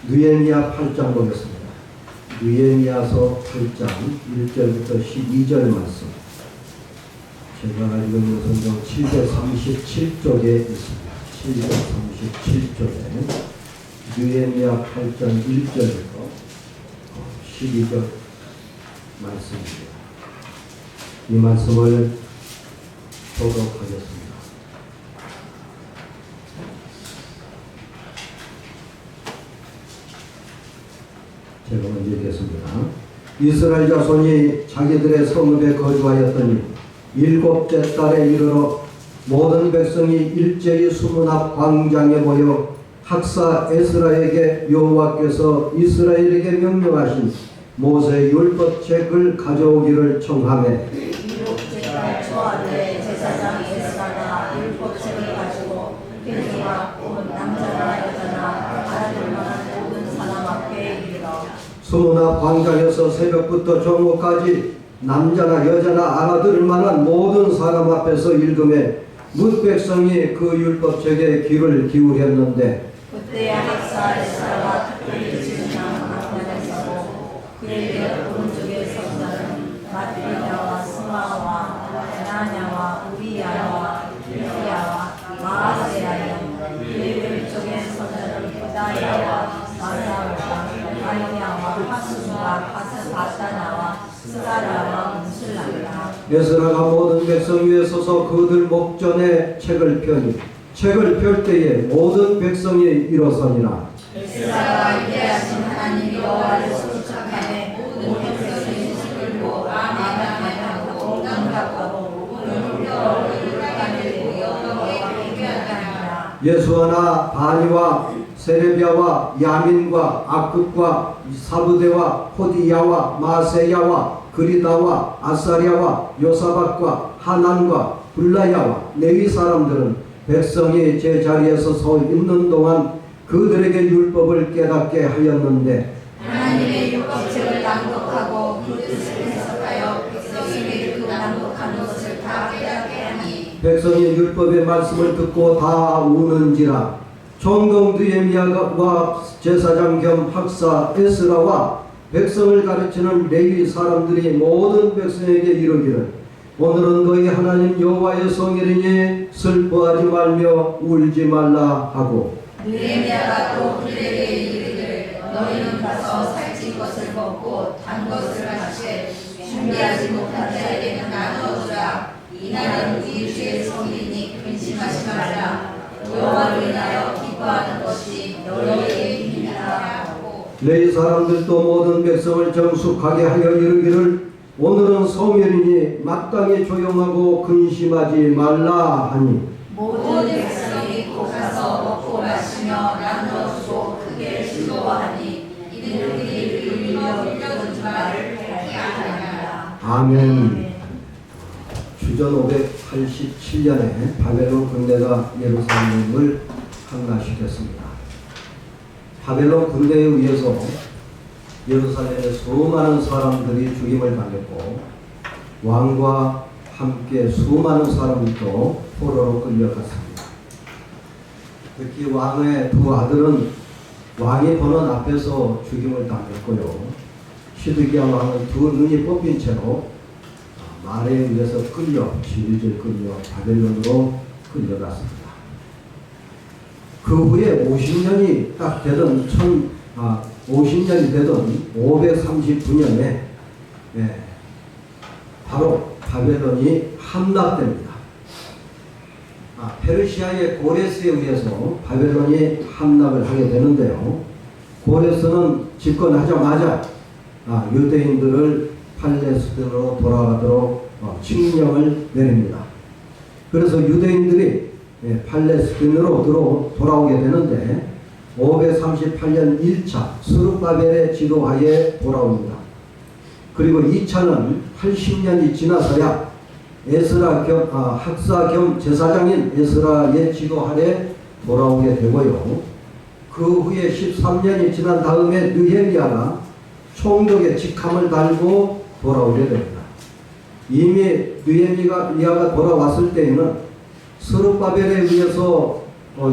느헤미야 8장 보겠습니다. 느헤미야서 8장 1절부터 12절 말씀. 제가 가지고 있는 성경 737쪽에 있습니다. 737쪽에 느헤미야 8장 1절부터 12절 말씀입니다. 이 말씀을 보도록 하겠습니다. 제가 먼저 읽겠습니다. 이스라엘 자손이 자기들의 성읍에 거주하였더니 일곱째 달에 이르러 모든 백성이 일제히 수문 앞 광장에 모여 학사 에스라에게 여호와께서 이스라엘에게 명령하신 모세 율법책을 가져오기를 청하매 일곱째 달 초하루에 제사장 에스라가 율법책을 가지고 백성과 온 남자나 여자나 알아들 만한 모든 사람 앞에 이르러 수문 앞 광장에서 새벽부터 정오까지 남자나 여자나 알아들을 만한 모든 사람 앞에서 읽음에 뭇 백성이 그 율법책에 귀를 기울였는데 그때 학사 에스라가 특별히 지은 나무에 서고 그에게 오른쪽에 선 자는 마띠냐와 스마와 나냐와 우리야와 일기야와 마아세야요 그의 왼쪽에 선 자는 부다야와 마사와 아이야와 하수와 바사나와 스가라와 문술라이다. 에스라가 모든 백성 위에 서서 그들 목전에 책을 펴니 책을 펼 때에 모든 백성이 일어서니라. 에스라가 위대하신 하나님 여호와를 수축하되 모든 백성이 들고 아멘하고 응답하고 눈으로 이르가를 여호와께 회개하니라. 예수아나 바니와 세레비아와 야민과 아급과 사부대와 호디야와 마세야와 그리다와 아사리아와 요사박과 하난과 블라야와 레위 사람들은 백성이 제자리에서 서 있는 동안 그들에게 율법을 깨닫게 하였는데 하나님의 율법책을 낭독하고 그 뜻을 해석하여 백성에게 그 낭독하는 것을 다 깨닫게 하니 백성이 율법의 말씀을 듣고 다 우는지라. 총독 느헤미야와 제사장 겸 학사 에스라와 백성을 가르치는 레위 사람들이 모든 백성에게 이르기를 오늘은 너희 하나님 여호와의 성일이니 슬퍼하지 말며 울지 말라 하고 느헤미야가 또 그들에게 이르기를 너희는 가서 살찐 것을 먹고 단 것을 마시되 준비하지 못한 자에게는 나누어주라. 이날은 우리 주의 성일이니 근심하지 말라. 여호와로 인하여 기뻐하는 것이 너희에게 힘이라 하고 레위 사람들도 모든 백성을 정숙하게 하여 이르기를 오늘은 성일이니 마땅히 조용하고 근심하지 말라 하니 모든 백성이 곧 가서 먹고 마시며 나누어주고 크게 즐거워하니 이는 그들이 빌려준 말을 하리라. 아멘. 주전 587년에 바벨론 군대가 예루살렘을 함락시켰습니다. 바벨론 군대에 의해서 예루살렘의 수많은 사람들이 죽임을 당했고 왕과 함께 수많은 사람들도 포로로 끌려갔습니다. 특히 왕의 두 아들은 왕이 보는 앞에서 죽임을 당했고요. 시드기야 왕은 두 눈이 뽑힌 채로 말에 의해서 질질 끌려 바벨론으로 끌려갔습니다. 그 후에 50년이 딱 되던 50년이 되던 539년에 바로 바벨론이 함락됩니다. 페르시아의 고레스에 의해서 바벨론이 함락을 하게 되는데요. 고레스는 집권하자마자 유대인들을 팔레스틴으로 돌아가도록 칙령을 내립니다. 그래서 유대인들이 팔레스틴으로 돌아오게 되는데 538년 1차 스룹바벨의 지도하에 돌아옵니다. 그리고 2차는 80년이 지나서야 학사 겸 제사장인 에스라의 지도 아래 돌아오게 되고요. 그 후에 13년이 지난 다음에 느헤미야가 총독의 직함을 달고 돌아오게 됩니다. 이미 느헤미야가 돌아왔을 때에는 스룹바벨에 의해서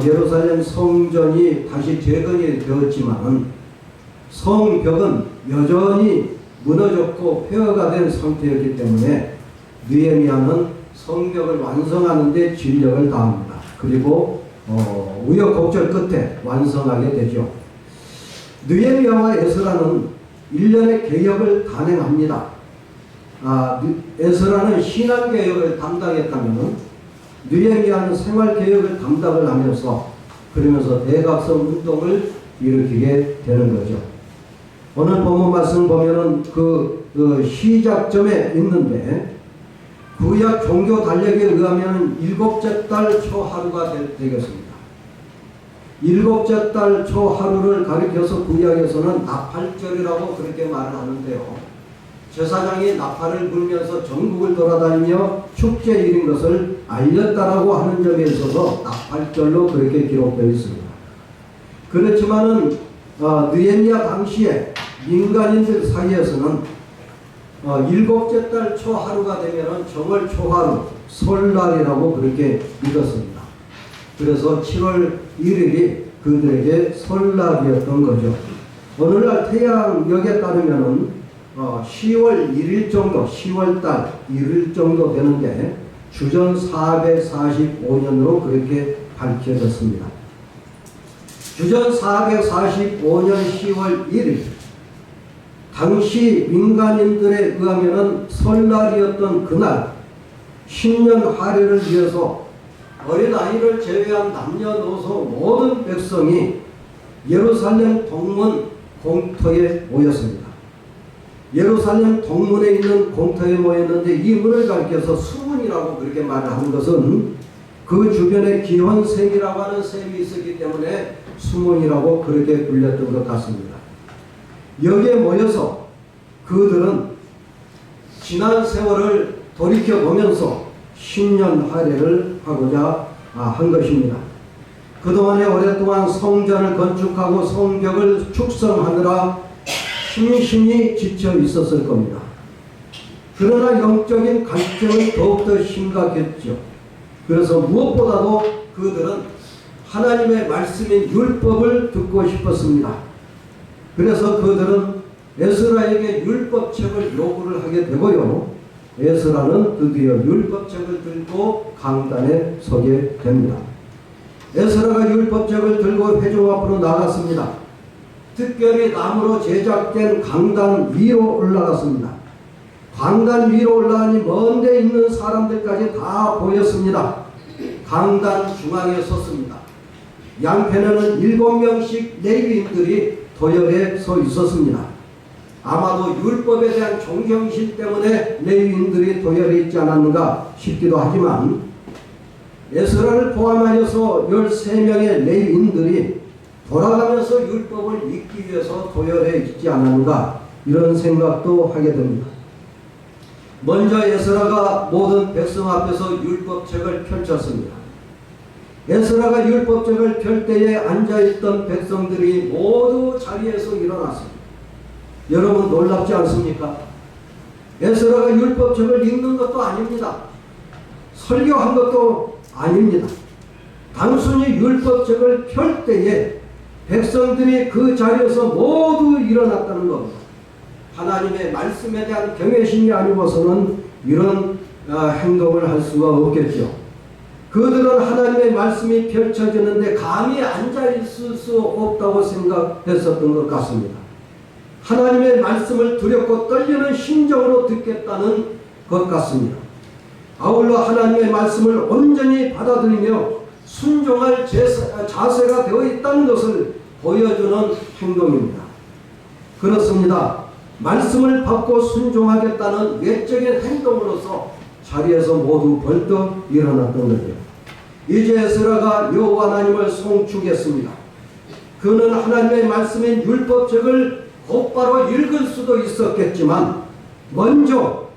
예루살렘 성전이 다시 재건이 되었지만 성벽은 여전히 무너졌고 폐허가 된 상태였기 때문에 느헤미야는 성벽을 완성하는 데 진력을 다합니다. 그리고 우여곡절 끝에 완성하게 되죠. 느헤미야와 에스라는 일련의 개혁을 단행합니다. 에스라는 신앙개혁을 담당했다면 느헤미야는 생활개혁을 담당을 하면서 그러면서 대각성 운동을 일으키게 되는 거죠. 오늘 본문 말씀 보면은 그 시작점에 있는데 구약 종교 달력에 의하면 일곱째 달 초하루가 되겠습니다. 일곱째 달 초하루를 가리켜서 구약에서는 나팔절이라고 그렇게 말을 하는데요. 제사장이 나팔을 불면서 전국을 돌아다니며 축제일인 것을 알렸다라고 하는 점에 있어서 나팔절로 그렇게 기록되어 있습니다. 그렇지만은 느헤미야 당시에 민간인들 사이에서는 일곱째 달 초하루가 되면은 정월 초하루, 설날이라고 그렇게 믿었습니다. 그래서 7월 1일이 그들에게 설날이었던 거죠. 오늘날 태양력에 따르면은 10월 1일 정도, 10월달 1일 정도 되는데 주전 445년으로 그렇게 밝혀졌습니다. 주전 445년 10월 1일 당시 민간인들에 의하면은 설날이었던 그날 신년 할애를 위해서 어린아이를 제외한 남녀노소 모든 백성이 예루살렘 동문 공터에 모였습니다. 예루살렘 동문에 있는 공터에 모였는데 이 문을 가리켜서 수문이라고 그렇게 말하는 것은 그 주변에 기원샘이라고 하는 샘이 있었기 때문에 수문이라고 그렇게 불렸던 것 같습니다. 여기에 모여서 그들은 지난 세월을 돌이켜보면서 신년 할애를 하고자 한 것입니다. 그동안에 오랫동안 성전을 건축하고 성벽을 축성하느라 심신이 지쳐 있었을 겁니다. 그러나 영적인 갈증은 더욱더 심각했죠. 그래서 무엇보다도 그들은 하나님의 말씀인 율법을 듣고 싶었습니다. 그래서 그들은 에스라에게 율법책을 요구를 하게 되고요. 에스라는 드디어 율법책을 들고 강단에 서게 됩니다. 에스라가 율법책을 들고 회중 앞으로 나갔습니다. 특별히 나무로 제작된 강단 위로 올라갔습니다. 강단 위로 올라가니 먼데 있는 사람들까지 다 보였습니다. 강단 중앙에 섰습니다. 양편에는 7명씩 레위인들이 도열에 서 있었습니다. 아마도 율법에 대한 존경심 때문에 레위인들이 도열에 있지 않았는가 싶기도 하지만 에스라를 포함하여서 13명의 레위인들이 돌아가면서 율법을 읽기 위해서 도열에 있지 않았는가 이런 생각도 하게 됩니다. 먼저 에스라가 모든 백성 앞에서 율법책을 펼쳤습니다. 에스라가 율법책을 펼 때에 앉아있던 백성들이 모두 자리에서 일어났습니다. 여러분 놀랍지 않습니까? 에스라가 율법책을 읽는 것도 아닙니다. 설교한 것도 아닙니다. 단순히 율법책을 펼 때에 백성들이 그 자리에서 모두 일어났다는 겁니다. 하나님의 말씀에 대한 경외심이 아니고서는 이런 행동을 할 수가 없겠죠. 그들은 하나님의 말씀이 펼쳐지는데 감히 앉아있을 수 없다고 생각했었던 것 같습니다. 하나님의 말씀을 두렵고 떨리는 심정으로 듣겠다는 것 같습니다. 아울러 하나님의 말씀을 온전히 받아들이며 순종할 자세가 되어 있다는 것을 보여주는 행동입니다. 그렇습니다. 말씀을 받고 순종하겠다는 외적인 행동으로서 자리에서 모두 벌떡 일어났던 거죠. 이제 에스라가 여호와 하나님을 송축했습니다. 그는 하나님의 말씀인 율법책을 곧바로 읽을 수도 있었겠지만 먼저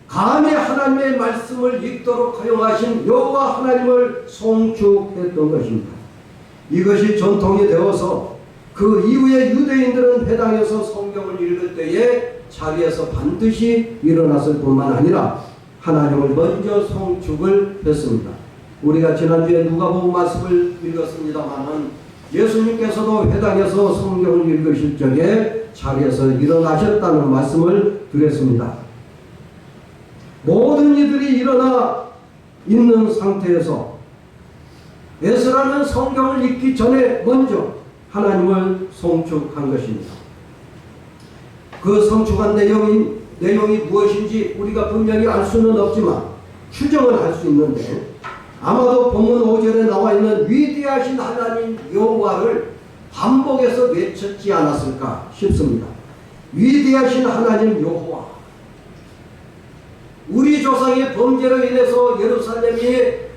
감히 하나님의 말씀을 읽도록 허용하신 여호와 하나님을 송축했던 것입니다. 이것이 전통이 되어서 그 이후에 유대인들은 회당에서 성경을 읽을 때에 자리에서 반드시 일어났을 뿐만 아니라 하나님을 먼저 송축을 했습니다. 우리가 지난주에 누가복음 말씀을 읽었습니다마는 예수님께서도 회당에서 성경을 읽으실 적에 자리에서 일어나셨다는 말씀을 드렸습니다. 모든 이들이 일어나 있는 상태에서 에스라는 성경을 읽기 전에 먼저 하나님을 송축한 것입니다. 그 송축한 내용이 무엇인지 우리가 분명히 알 수는 없지만 추정을 할 수 있는데, 아마도 본문 5절에 나와 있는 위대하신 하나님 여호와를 반복해서 외쳤지 않았을까 싶습니다. 위대하신 하나님 여호와. 우리 조상의 범죄로 인해서 예루살렘이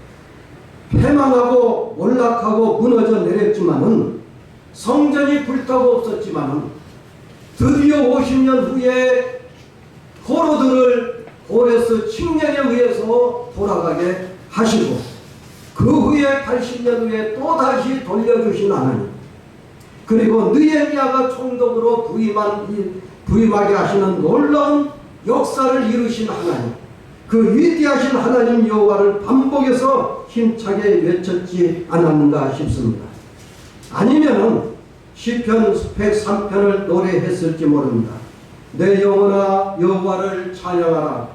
패망하고 몰락하고 무너져 내렸지만은, 성전이 불타고 없었지만은, 드디어 50년 후에 포로들을 고레스 칙령에 의해서 돌아가게 하시고, 그 후에 80년 후에 또다시 돌려주신 하나님, 그리고 느헤미야가 총독으로 부임하게 하시는 놀라운 역사를 이루신 하나님, 그 위대하신 하나님 여호와를 반복해서 힘차게 외쳤지 않았는가 싶습니다. 아니면은 시편 103편을 노래했을지 모릅니다. 내 영혼아 여호와를 찬양하라.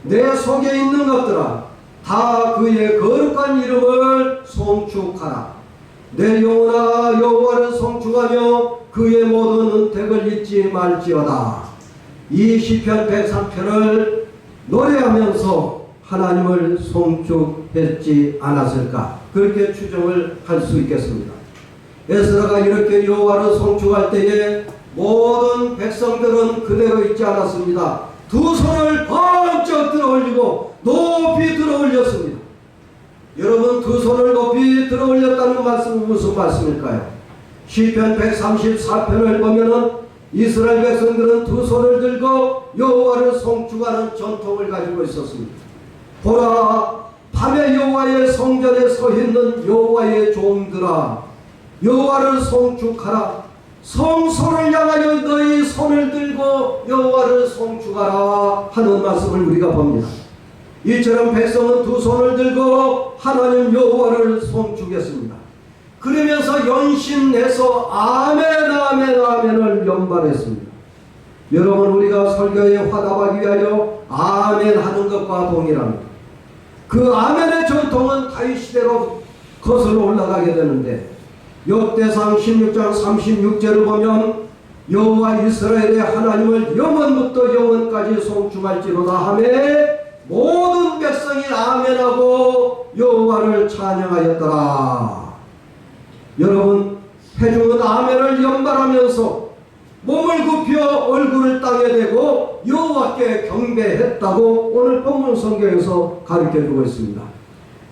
내 속에 있는 것들아 다 그의 거룩한 이름을 송축하라. 내 영혼아 여호와를 송축하며 그의 모든 은택을 잊지 말지어다. 이 시편 103편을 노래하면서 하나님을 송축했지 않았을까, 그렇게 추정을 할 수 있겠습니다. 에스라가 이렇게 여호와를 송축할 때에 모든 백성들은 그대로 있지 않았습니다. 두 손을 번쩍 들어 올리고 높이 들어 올렸습니다. 여러분, 두 손을 높이 들어 올렸다는 말씀은 무슨 말씀일까요? 시편 134편을 보면은 이스라엘 백성들은 두 손을 들고 여호와를 송축하는 전통을 가지고 있었습니다. 보라, 밤에 여호와의 성전에 서 있는 여호와의 종들아, 여호와를 송축하라. 성소를 향하여 너희 손을 들고 여호와를 송축하라 하는 말씀을 우리가 봅니다. 이처럼 백성은 두 손을 들고 하나님 여호와를 송축했습니다. 그러면서 연신해서 아멘 아멘 아멘을 연발했습니다. 여러분, 우리가 설교에 화답하기 위하여 아멘 하는 것과 동일합니다. 그 아멘의 전통은 다윗 시대로 거슬러 올라가게 되는데, 역대상 16장 36절을 보면 여호와 이스라엘의 하나님을 영원부터 영원까지 송축할지로다 하며 모든 백성이 아멘하고 여호와를 찬양하였더라. 여러분, 회중은 아멘을 연발하면서 몸을 굽혀 얼굴을 땅에 대고 여호와께 경배했다고 오늘 본문 성경에서 가르쳐주고 있습니다.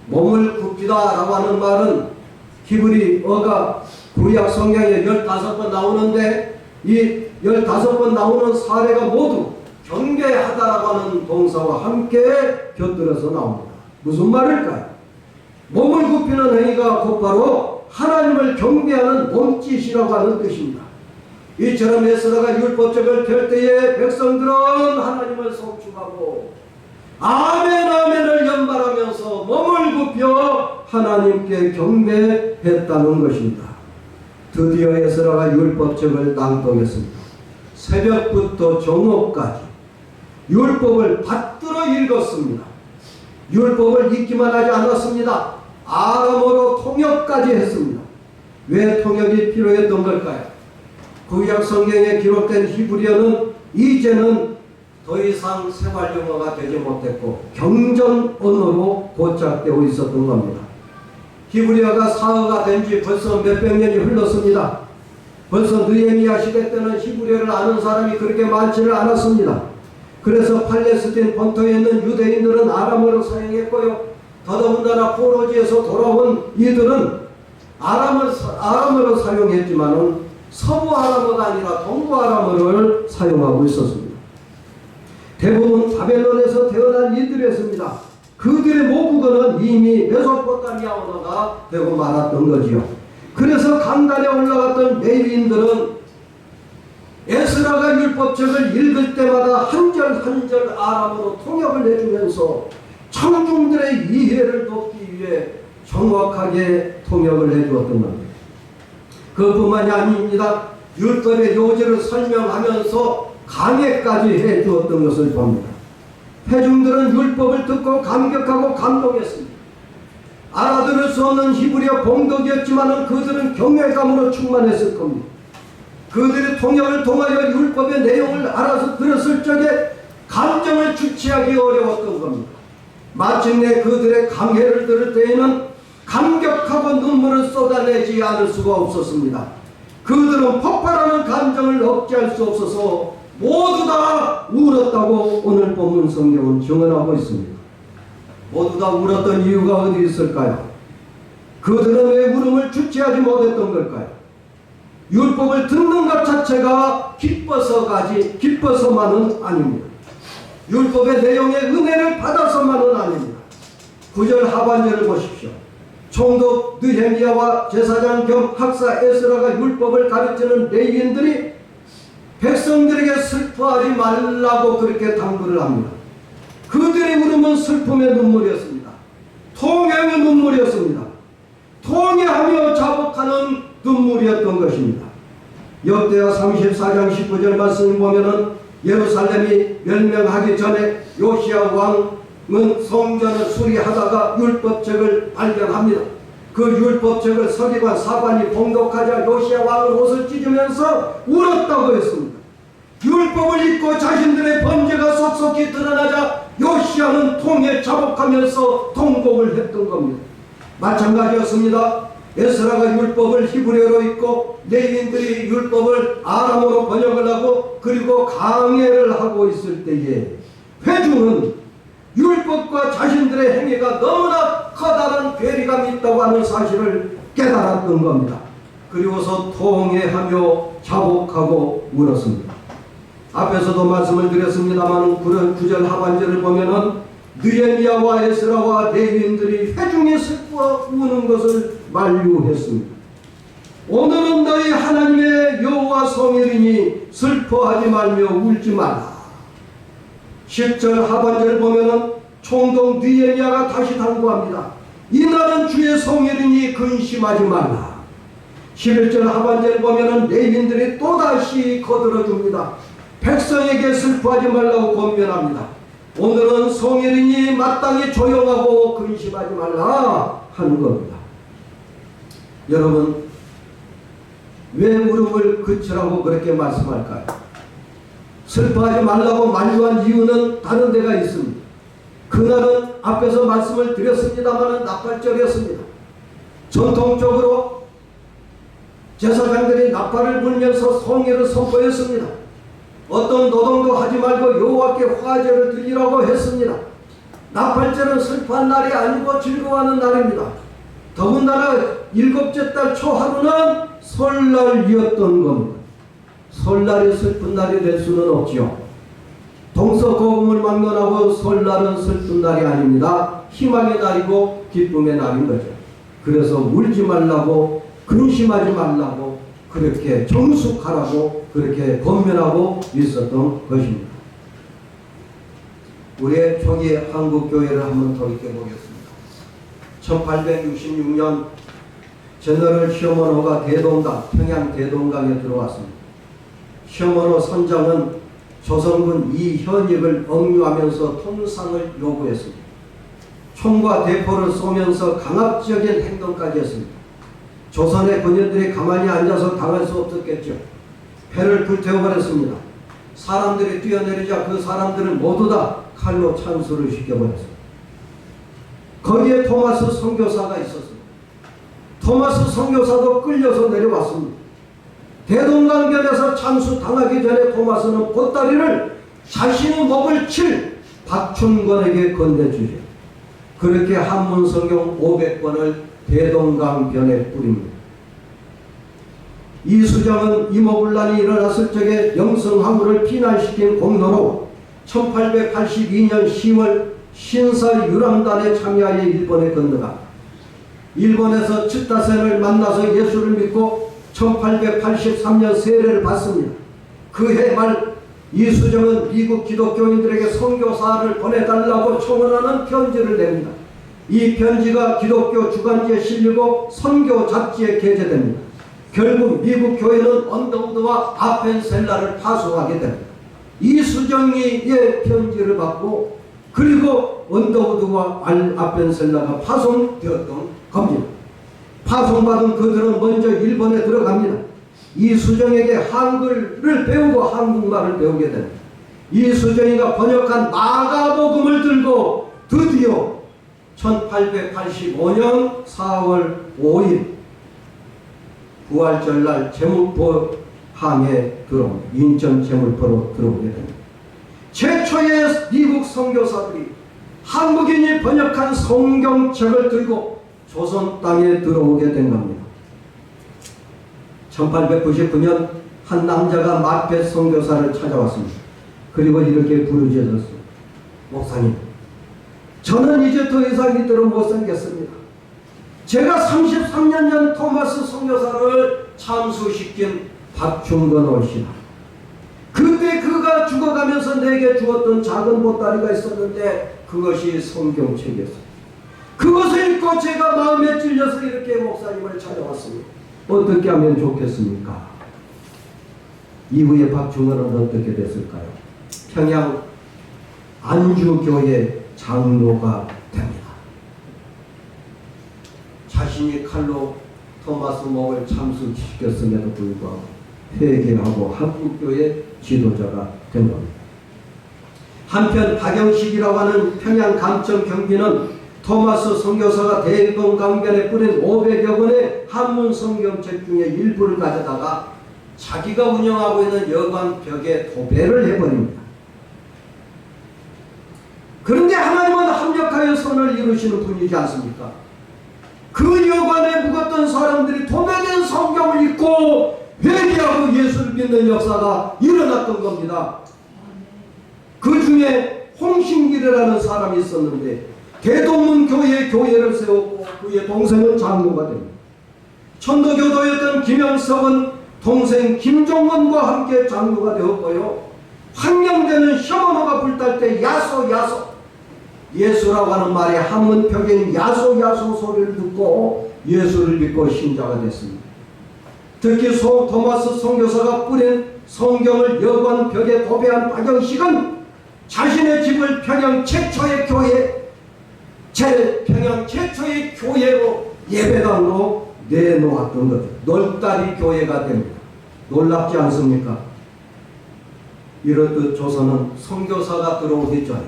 몸을 굽히다라고 하는 말은 히브리어가 구약 성경에 15번 나오는데, 이 15번 나오는 사례가 모두 경배하다라고 하는 동사와 함께 곁들여서 나옵니다. 무슨 말일까요? 몸을 굽히는 행위가 곧바로 하나님을 경배하는 몸짓이라고 하는 뜻입니다. 이처럼 에스라가 율법책을 펼 때에 백성들은 하나님을 송축하고 아멘 아멘을 연발하면서 몸을 굽혀 하나님께 경배했다는 것입니다. 드디어 에스라가 율법책을 낭독했습니다. 새벽부터 정오까지 율법을 받들어 읽었습니다. 율법을 읽기만 하지 않았습니다. 아람어로 통역까지 했습니다. 왜 통역이 필요했던 걸까요? 구약 성경에 기록된 히브리어는 이제는 더 이상 생활용어가 되지 못했고 경전 언어로 고착되어 있었던 겁니다. 히브리어가 사어가 된 지 벌써 몇백 년이 흘렀습니다. 벌써 느헤미야 시대 때는 히브리어를 아는 사람이 그렇게 많지를 않았습니다. 그래서 팔레스틴 본토에 있는 유대인들은 아람어를 사용했고요. 더더군다나 포로지에서 돌아온 이들은 아람어를 사용했지만은 서부 아람어가 아니라 동부 아람어를 사용하고 있었습니다. 대부분 바벨론에서 태어난 이들이었습니다. 그들의 모국어는 이미 메소포타미아 언어가 되고 말았던 거지요. 그래서 강단에 올라갔던 레위인들은 에스라가 율법책을 읽을 때마다 한 절 한 절 아람어로 통역을 해주면서 청중들의 이해를 돕기 위해 정확하게 통역을 해주었던 겁니다. 그뿐만이 아닙니다. 율법의 요지를 설명하면서 강해까지 해 주었던 것을 봅니다. 회중들은 율법을 듣고 감격하고 감동했습니다. 알아들을 수 없는 히브리어 봉독이었지만 그들은 경외감으로 충만했을 겁니다. 그들이 통역을 통하여 율법의 내용을 알아서 들었을 적에 감정을 주체하기 어려웠던 겁니다. 마침내 그들의 강해를 들을 때에는 감격하고 눈물을 쏟아내지 않을 수가 없었습니다. 그들은 폭발하는 감정을 억제할 수 없어서 모두 다 울었다고 오늘 본문 성경은 증언하고 있습니다. 모두 다 울었던 이유가 어디 있을까요? 그들은 왜 울음을 주체하지 못했던 걸까요? 율법을 듣는 것 자체가 기뻐서만은 아닙니다. 율법의 내용의 은혜를 받아서만은 아닙니다. 9절 하반절을 보십시오. 총독 느헤미야와 제사장 겸 학사 에스라가 율법을 가르치는 레위인들이 백성들에게 슬퍼하지 말라고 그렇게 당부를 합니다. 그들의 울음은 슬픔의 눈물이었습니다. 통회의 눈물이었습니다. 통회하며 자복하는 눈물이었던 것입니다. 역대하 34장 19절 말씀을 보면은 예루살렘이 멸망하기 전에 요시야 왕은 성전을 수리하다가 율법책을 발견합니다. 그 율법책을 서기관 사반이 봉독하자 요시야 왕은 옷을 찢으면서 울었다고 했습니다. 율법을 잊고 자신들의 범죄가 속속히 드러나자 요시야는 통에 자복하면서 통곡을 했던 겁니다. 마찬가지였습니다. 에스라가 율법을 히브리어로 읽고 레위인들이 율법을 아람어로 번역을 하고 그리고 강해를 하고 있을 때에 회중은 율법과 자신들의 행위가 너무나 커다란 괴리감이 있다고 하는 사실을 깨달았던 겁니다. 그리고서 통회하며 자복하고 울었습니다. 앞에서도 말씀을 드렸습니다만 9절 하반절을 보면은 느헤미야와 에스라와 레위인들이 회중에 슬퍼 우는 것을 만류했습니다. 오늘은 너희 하나님의 여호와 성일이니 슬퍼하지 말며 울지 말라. 10절 하반절을 보면은 총독 느헤미야가 다시 당부합니다. 이날은 주의 성일이니 근심하지 말라. 11절 하반절을 보면은 레위인들이 또다시 거들어줍니다. 백성에게 슬퍼하지 말라고 권면합니다. 오늘은 성일이니 마땅히 조용하고 근심하지 말라 하는 겁니다. 여러분, 왜 울음을 그치라고 그렇게 말씀할까요? 슬퍼하지 말라고 만류한 이유는 다른 데가 있습니다. 그날은 앞에서 말씀을 드렸습니다만 나팔절이었습니다. 전통적으로 제사장들이 나팔을 불면서 성회를 선포했습니다. 어떤 노동도 하지 말고 여호와께 화제를 드리라고 했습니다. 나팔절은 슬퍼한 날이 아니고 즐거워하는 날입니다. 더군다나 7째 달 초하루는 설날이었던 겁니다. 설날이 슬픈 날이 될 수는 없지요. 동서고금을 막론하고 설날은 슬픈 날이 아닙니다. 희망의 날이고 기쁨의 날인 거죠. 그래서 울지 말라고, 근심하지 말라고, 그렇게 정숙하라고 그렇게 권면하고 있었던 것입니다. 우리의 초기 한국교회를 한번 돌이켜보겠습니다. 1866년 제너럴 시어머노가 대동강, 평양 대동강에 들어왔습니다. 시어머노 선장은 조선군 이현익을 억류하면서 통상을 요구했습니다. 총과 대포를 쏘면서 강압적인 행동까지 했습니다. 조선의 군인들이 가만히 앉아서 당할 수 없었겠죠. 배를 불태워버렸습니다. 사람들이 뛰어내리자 그 사람들은 모두 다 칼로 찬수를 시켜버렸습니다. 거기에 토마스 선교사가 있었습니다. 토마스 선교사도 끌려서 내려왔습니다. 대동강변에서 찬수 당하기 전에 토마스는 보따리를 자신의 목을 칠 박춘권에게 건네주죠. 그렇게 한문 성경 500권을 대동강변에 뿌립니다. 이수정은 이모군란이 일어났을 적에 영성항구를 피난시킨 공로로 1882년 10월 신사유람단에 참여하여 일본에 건너가 일본에서 츠타센을 만나서 예수를 믿고 1883년 세례를 받습니다. 그해 말 이수정은 미국 기독교인들에게 선교사를 보내달라고 청원하는 편지를 냅니다. 이 편지가 기독교 주간지에 실리고 선교 잡지에 게재됩니다. 결국 미국 교회는 언더우드와 아펜셀라를 파송하게 됩니다. 이수정이의 편지를 받고 그리고 언더우드와 아펜셀라가 파송되었던 겁니다. 파송받은 그들은 먼저 일본에 들어갑니다. 이수정에게 한글을 배우고 한국말을 배우게 됩니다. 이수정이가 번역한 마가복음을 들고 드디어 1885년 4월 5일 부활절날 제물포항에 들어옵니다. 인천 제물포로 들어오게 됩니다. 최초의 미국 선교사들이 한국인이 번역한 성경책을 들고 조선 땅에 들어오게 된 겁니다. 1899년 한 남자가 마켓 선교사를 찾아왔습니다. 그리고 이렇게 부르짖었습니다. 목사님, 저는 이제 더 이상 이대로 못 살겠습니다. 제가 33년 전 토마스 선교사를 참수시킨 박중건 올시다. 그때 그가 죽어가면서 내게 주었던 작은 보따리가 있었는데 그것이 성경책이었습니다. 그것을 읽고 제가 마음에 찔려서 이렇게 목사님을 찾아왔습니다. 어떻게 하면 좋겠습니까? 이후에 박중건은 어떻게 됐을까요? 평양 안주교회 장로가 됩니다. 자신이 칼로 토마스 목을 참수시켰음에도 불구하고 회개하고 한국교회 지도자가 된 겁니다. 한편 박영식이라고 하는 평양 감청 경비는 토마스 선교사가 대동강변에 뿌린 500여 권의 한문 성경책 중에 일부를 가져다가 자기가 운영하고 있는 여관 벽에 도배를 해버립니다. 그런데 하나님은 합력하여 선을 이루시는 분이지 않습니까? 그 여관에 묵었던 사람들이 도배된 성경을 읽고 회개하고 예수를 믿는 역사가 일어났던 겁니다. 그 중에 홍신길이라는 사람이 있었는데 대동문 교회에 교회를 세웠고 그의 동생은 장로가 됩니다. 천도교도였던 김영석은 동생 김종원과 함께 장로가 되었고요. 황명대는 시어머니가 불탈 때 야소 예수라고 하는 말의 한문 표기인 야소 소리를 듣고 예수를 믿고 신자가 됐습니다. 특히 토마스 선교사가 뿌린 성경을 여관 벽에 도배한 박영식은 자신의 집을 평양 최초의 교회로 예배당으로 내놓았던 것, 널다리 교회가 됩니다. 놀랍지 않습니까? 이렇듯 조선은 선교사가 들어오기 전에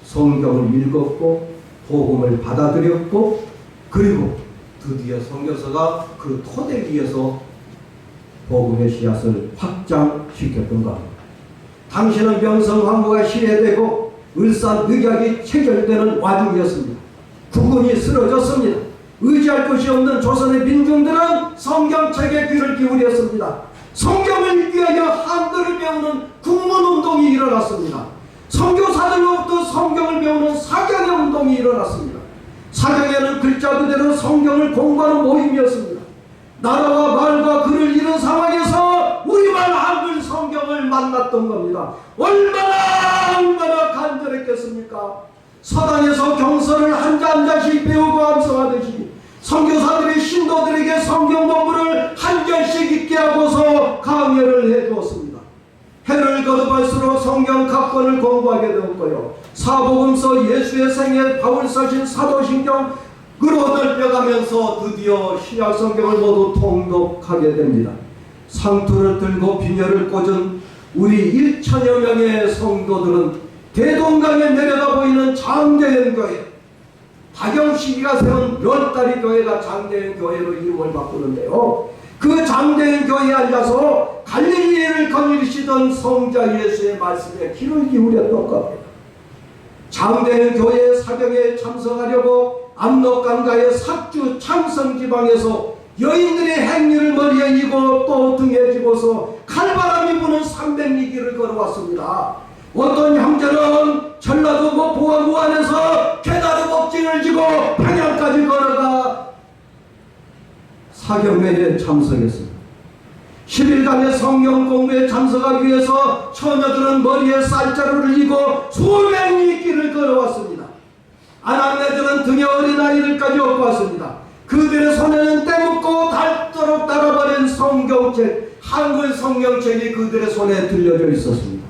성경을 읽었고 복음을 받아들였고 그리고 드디어 선교사가 그 토대 위에서 복음의 씨앗을 확장시켰던 겁니다. 당시는 명성황후가 시해되고 을사늑약이 체결되는 와중이었습니다. 국군이 쓰러졌습니다. 의지할 것이 없는 조선의 민중들은 성경책에 귀를 기울였습니다. 성경을 읽기 위하여 한글을 배우는 국문운동이 일어났습니다. 선교사들로부터 성경을 배우는 사경의 운동이 일어났습니다. 사경에는 글자 그대로 성경을 공부하는 모임이었습니다. 나라와 말과 글을 잃은 상황에서 우리말 한글 성경을 만났던 겁니다. 얼마나 간절했겠습니까? 서당에서 경서를 한 자씩 배우고 암송하듯이 선교사들이 신도들에게 성경 본문을 한 절씩 읽게 하고서 강연을 해주었습니다. 해를 거듭할수록 성경 각권을 공부하게 되었고요. 사복음서, 예수의 생애, 바울 써신 사도신경으로 넓혀가면서 드디어 신약 성경을 모두 통독하게 됩니다. 상투를 들고 비녀를 꽂은 우리 1천여 명의 성도들은 대동강에 내려다 보이는 장대현 교회, 박영식이가 세운 널다리 교회가 장대현 교회로 이름을 바꾸는데요. 그 장대현 교회에 앉아서 갈릴리를 거닐시던 성자 예수의 말씀에 귀를 기울였던 겁니다. 장대현 교회 사경에 참석하려고 압록강가의 삭주 창성지방에서 여인들의 행렬을 머리에 이고 또 등에 지고서 칼바람이 부는 300리길을 걸어왔습니다. 어떤 형제는 전라도 목포와 무안에서 계다르 법진을 지고 평양까지 걸어가 사경회에 참석했습니다. 10일간의 성경 공부에 참석하기 위해서 처녀들은 머리에 쌀자루를 이고 수백 리길을 걸어왔습니다. 아낙네들은 등에 어린아이들까지 업고 왔습니다. 그들의 손에는 떼묻고 닳도록 따라버린 성경책, 한글 성경책이 그들의 손에 들려져 있었습니다.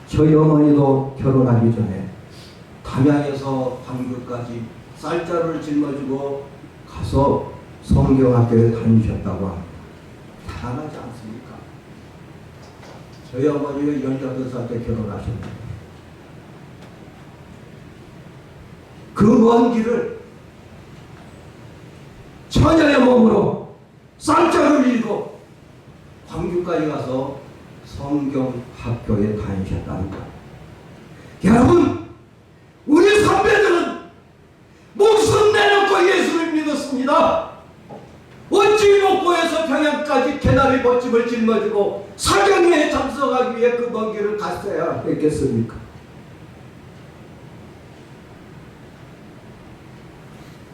저희 어머니도 결혼하기 전에 담양에서 광주까지 쌀자루를 짊어지고 가서 성경학교에 다니셨다고 합니다. 대단하지 않습니까? 저희 어머니가 18살 때 결혼하셨는데 그 먼 길을 처녀의 몸으로 쌀자루를 일고 광주까지 가서 성경학교에 다니셨다는 것. 여러분, 우리 선배들은 목숨 내놓고 예수를 믿었습니다. 어찌 목포에서 평양까지 개나리 벗집을 짊어지고 사경회에 참석하기 위해 그 먼 길을 갔어야 했겠습니까?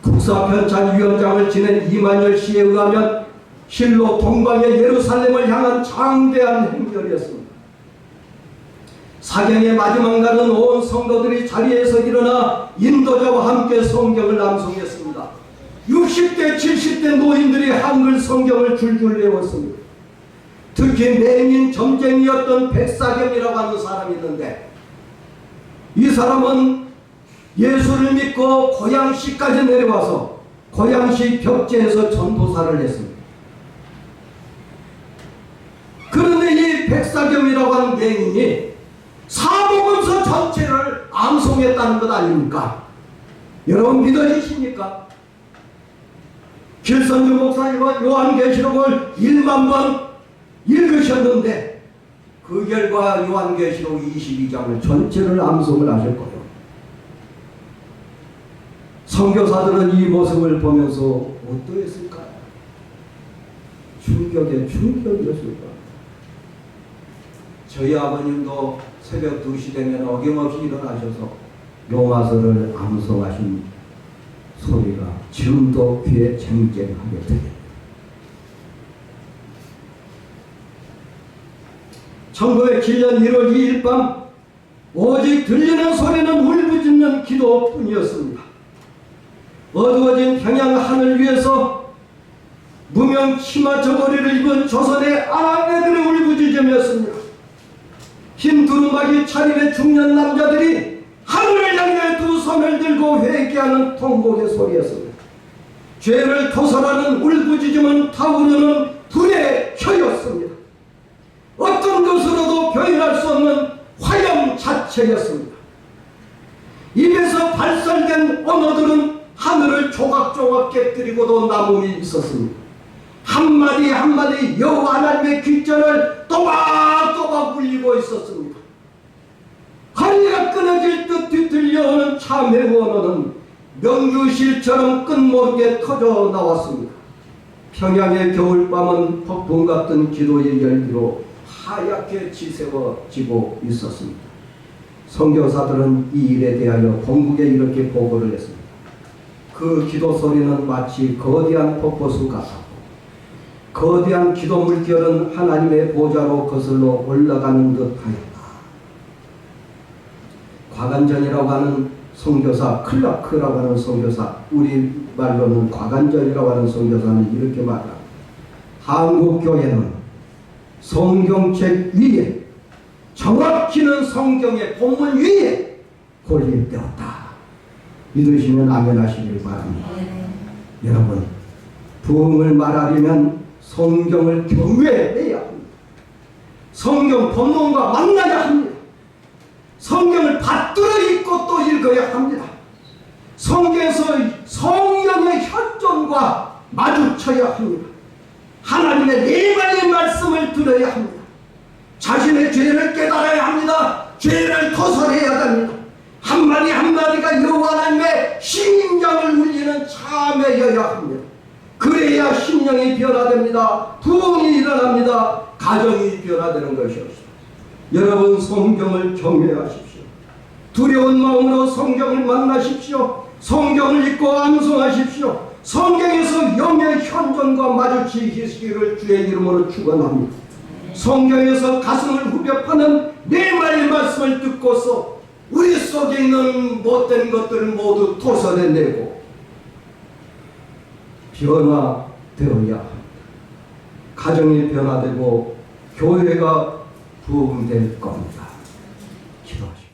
국사편찬위원장을 지낸 이만열 씨에 의하면 실로 동방의 예루살렘을 향한 장대한 행렬이었습니다. 사경의 마지막 날은 온 성도들이 자리에서 일어나 인도자와 함께 성경을 낭송했습니다. 60대, 70대 노인들이 한글 성경을 줄줄 외웠습니다. 특히 맹인 점쟁이였던 백사경이라고 하는 사람이 있는데 이 사람은 예수를 믿고 고양시까지 내려와서 고양시 벽제에서 전도사를 했습니다. 그런데 이 백사경이라고 하는 맹인이 사복음서 전체를 암송했다는 것 아닙니까? 여러분 믿어지십니까? 길선주 목사님은 요한계시록을 1만 번 읽으셨는데 그 결과 요한계시록 22장을 전체를 암송을 하셨거든요. 선교사들은 이 모습을 보면서 어떠했을까요? 충격이었을까? 저희 아버님도 새벽 2시 되면 어김없이 일어나셔서 로마서를 암송하신 소리가 지금도 귀에 쟁쟁하게 들립니다. 1907년 1월 2일 밤 오직 들리는 소리는 울부짖는 기도뿐이었습니다. 어두워진 평양 하늘 위에서 무명 치마 저고리를 입은 조선의 아낙네들의 울부짖음이었습니다. 흰 두루마기 차림의 중년 남자들이 하늘을 향해 두 손을 들고 회개하는 통곡의 소리였습니다. 죄를 토설하는 울부짖음은 타오르는 불의 혀였습니다. 어떤 것으로도 표현할 수 없는 화염 자체였습니다. 입에서 발설된 언어들은 하늘을 조각조각 깨뜨리고도 남음이 있었습니다. 한마디 한마디 여호와 하나님의 귓절을 또박또박 울리고 있었습니다. 허리가 끊어질 듯 뒤틀려오는 참회 언어는 명주실처럼 끝모르게 터져 나왔습니다. 평양의 겨울밤은 폭풍 같은 기도의 열기로 하얗게 지새워지고 있었습니다. 선교사들은 이 일에 대하여 본국에 이렇게 보고를 했습니다. 그 기도 소리는 마치 거대한 폭포수 같았고 거대한 기도 물결은 하나님의 보좌로 거슬러 올라가는 듯하였다. 과간전이라고 하는 선교사, 클라크라고 하는 선교사, 우리말로는 과간전이라고 하는 선교사는 이렇게 말합니다. 한국 교회는 성경책 위에, 정확히는 성경의 본문 위에 건립되었다. 믿으시면 아멘 하시길 바랍니다. 여러분, 부흥을 말하려면 성경을 경외해야 합니다. 성경 본문과 만나야 합니다. 성경을 받들어 읽고 또 읽어야 합니다. 성경에서 성령의 현존과 마주쳐야 합니다. 하나님의 내만의 말씀을 들어야 합니다. 자신의 죄를 깨달아야 합니다. 죄를 토설해야 됩니다. 한마디 한마디가 여호와 하나님의 심령을 울리는 참회여야 합니다. 그래야 심령이 변화됩니다. 부흥이 일어납니다. 가정이 변화되는 것이었습니다. 여러분, 성경을 경외하십시오. 두려운 마음으로 성경을 만나십시오. 성경을 읽고 암송하십시오. 성경에서 영의 현존과 마주치시기를 주의 이름으로 축원합니다. 성경에서 가슴을 후벼 파는 네 마리의 말씀을 듣고서 우리 속에 있는 못된 것들을 모두 토설해내고 변화되어야 합니다. 가정이 변화되고 교회가 부흥될 겁니다. 기도하십시오.